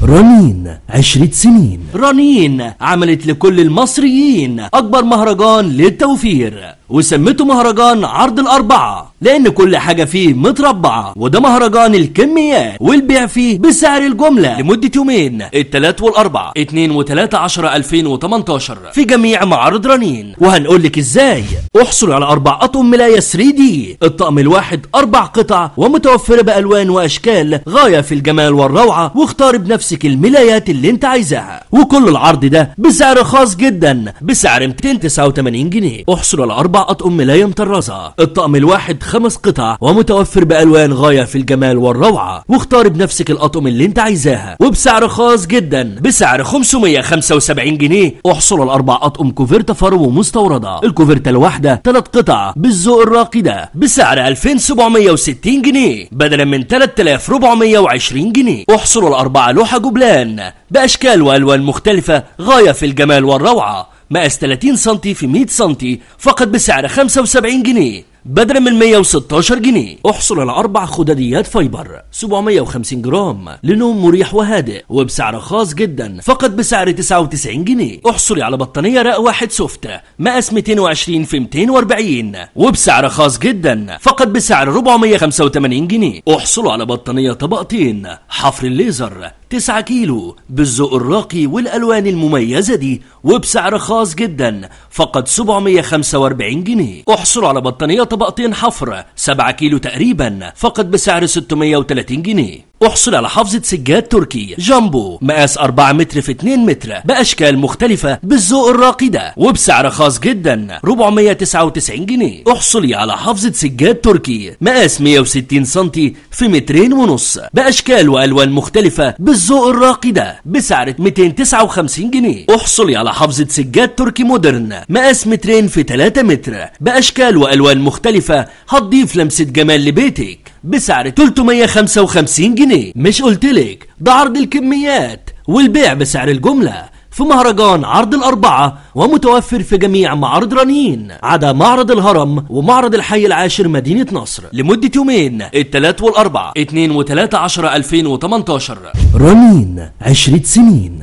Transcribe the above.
رنين 10 سنين. رنين عملت لكل المصريين أكبر مهرجان للتوفير، وسمته مهرجان عرض الأربعة لأن كل حاجة فيه متربعة، وده مهرجان الكميات والبيع فيه بسعر الجملة لمدة يومين، التلات والأربع 2 و3 10 2018 في جميع معارض رنين. وهنقولك ازاي. احصل على 4 أطقم ملاية 3D، الطقم الواحد 4 قطع ومتوفرة بألوان وأشكال غاية في الجمال والروعة، واختار بنفسك الملايات اللي انت عايزاها، وكل العرض ده بسعر خاص جدا بسعر 289 جنيه. احصل على 4 أطقم ملاية مطرزة، الطقم الواحد 5 قطع ومتوفر بألوان غاية في الجمال والروعة، واختار بنفسك الأطقم اللي انت عايزاها وبسعر خاص جدا بسعر 575 جنيه. احصل على 4 أطقم كوفرتا فرو مستوردة، الكوفرتا الواحدة 3 قطع بالذوق الراقي ده بسعر 2760 جنيه بدلا من 3420 جنيه. احصل على 4 لوحة جبلان بأشكال وألوان مختلفة غاية في الجمال والروعة، مقاس 30 سم في 100 سم فقط بسعر 75 جنيه بدلا من 116 جنيه. احصل على 4 خداديات فايبر 750 جرام لنوم مريح وهادئ وبسعر خاص جدا فقط بسعر 99 جنيه. احصلي على بطانية رق واحد سوفت مقاس 220 في 240 وبسعر خاص جدا فقط بسعر 485 جنيه. احصلوا على بطانية طبقتين حفر الليزر 9 كيلو بالذوق الراقي والألوان المميزة دي وبسعر خاص جدا فقط 745 جنيه. احصلوا على بطانية طبقتين حفر 7 كيلو تقريبا فقط بسعر 630 جنيه. احصل على حافظة سجاد تركي جامبو مقاس 4 متر في 2 متر بأشكال مختلفة بالذوق الراقي ده وبسعر خاص جدا 499 جنيه. احصلي على حافظة سجاد تركي مقاس 160 سنتي في 2.5 متر بأشكال وألوان مختلفة بالذوق الراقي ده بسعر 259 جنيه. احصلي على حافظة سجاد تركي مودرن مقاس 2 في 3 متر بأشكال وألوان مختلفة هتضيف لمسة جمال لبيتك بسعر 355 جنيه. مش قلتلك ده عرض الكميات والبيع بسعر الجملة في مهرجان عرض الأربعة ومتوفر في جميع معارض رنين عدا معرض الهرم ومعرض الحي العاشر مدينة نصر لمدة يومين، التلات والأربع 2 و3 10 2018. رنين 10 سنين.